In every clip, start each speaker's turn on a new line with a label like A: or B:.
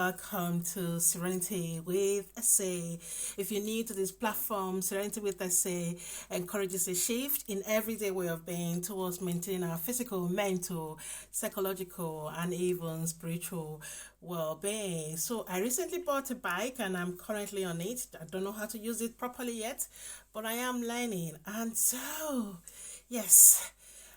A: welcome to Serenity with Essay. If you're new to this platform, Serenity with Essay encourages a shift in everyday way of being towards maintaining our physical, mental, psychological, and even spiritual well-being. So I recently bought a bike and I'm currently on it. I don't know how to use it properly yet, but I am learning. And so, yes.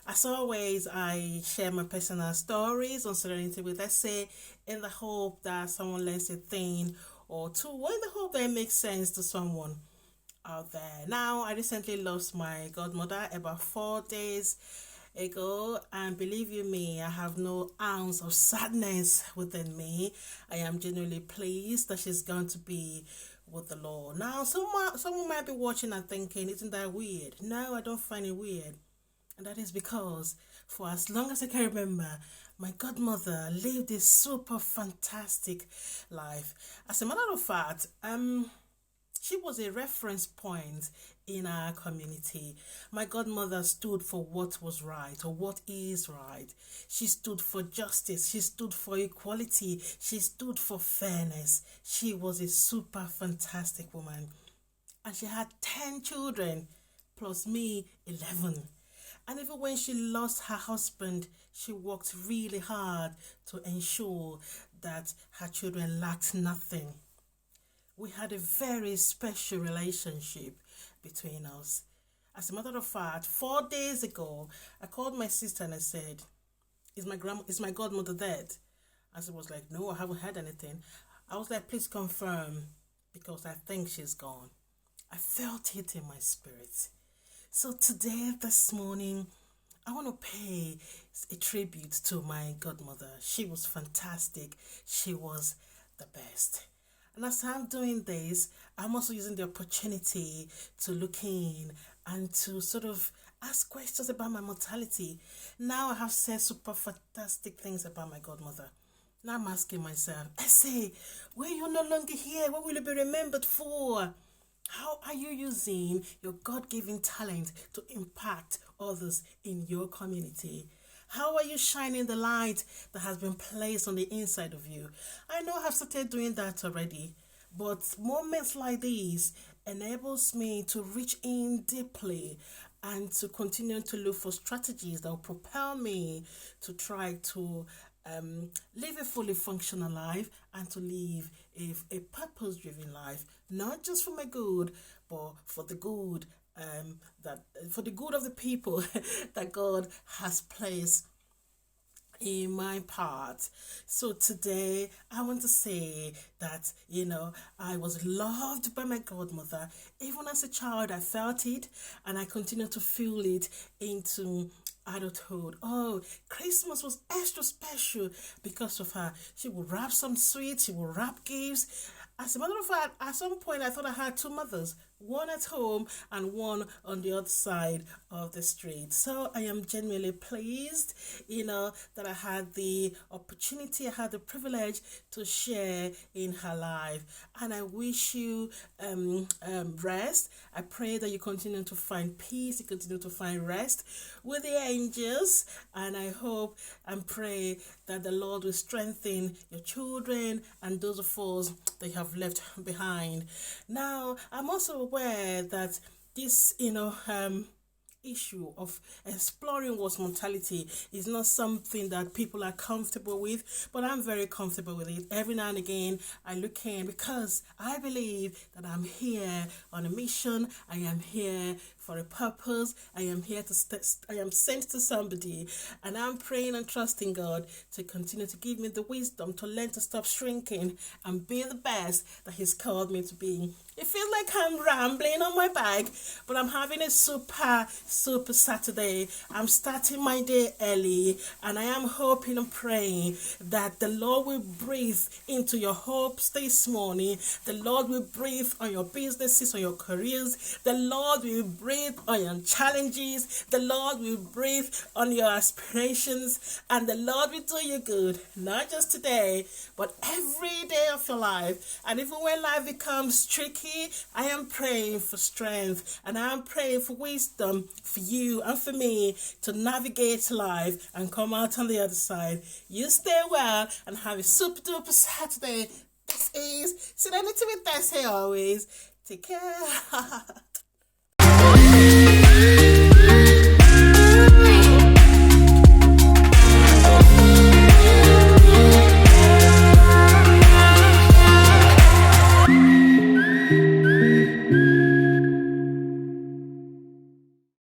A: As always, I share my personal stories on Serenity with Essay in the hope that someone learns a thing or two, or in the hope that it makes sense to someone out there. Now, I recently lost my godmother about 4 days ago, and believe you me, I have no ounce of sadness within me. I am genuinely pleased that she's going to be with the Lord. Now, someone might be watching and thinking, isn't that weird? No, I don't find it weird. And that is because for as long as I can remember, my godmother lived a super fantastic life. As a matter of fact, she was a reference point in our community. My godmother stood for what was right or what is right. She stood for justice. She stood for equality. She stood for fairness. She was a super fantastic woman. And she had 10 children, plus me, 11. And even when she lost her husband, she worked really hard to ensure that her children lacked nothing. We had a very special relationship between us. As a matter of fact, 4 days ago, I called my sister and I said, is my godmother dead? And she was like, no, I haven't heard anything. I was like, please confirm, because I think she's gone. I felt it in my spirit. So today, this morning, I want to pay a tribute to my godmother. She was fantastic. She was the best. And as I'm doing this, I'm also using the opportunity to look in and to sort of ask questions about my mortality. Now I have said super fantastic things about my godmother. Now I'm asking myself, I say, when you're no longer here, what will you be remembered for? How are you using your God-given talent to impact others in your community? How are you shining the light that has been placed on the inside of you? I know I've started doing that already, but moments like these enables me to reach in deeply and to continue to look for strategies that will propel me to try to live a fully functional life and to live a purpose-driven life, not just for my good, but for the good for the good of the people that God has placed in my part. So today I want to say that, I was loved by my godmother. Even as a child, I felt it and I continue to feel it into adulthood. Oh, Christmas was extra special because of her. She would wrap some sweets, she would wrap gifts. As a matter of fact, at some point I thought I had two mothers, one at home and one on the other side of the street. So I am genuinely pleased, that I had the opportunity, I had the privilege to share in her life. And I wish you rest. I pray that you continue to find peace, you continue to find rest with the angels. And I hope and pray that the Lord will strengthen your children and those of us that you have left behind. Now, I'm also aware that this, issue of exploring what's mortality is not something that people are comfortable with, but I'm very comfortable with it. Every now and again, I look in because I believe that I'm here on a mission. I am here for a purpose. I am here I am sent to somebody, and I'm praying and trusting God to continue to give me the wisdom to learn to stop shrinking and be the best that He's called me to be. It feels like I'm rambling on my bike, but I'm having a super Saturday. I'm starting my day early, and I am hoping and praying that the Lord will breathe into your hopes this morning. The Lord will breathe on your businesses, on your careers. The Lord will breathe breathe on your challenges. The Lord will breathe on your aspirations. And the Lord will do you good, not just today, but every day of your life. And even when life becomes tricky, I am praying for strength. And I am praying for wisdom for you and for me to navigate life and come out on the other side. You stay well and have a super duper Saturday. This is Serenity with Desi always. Take care.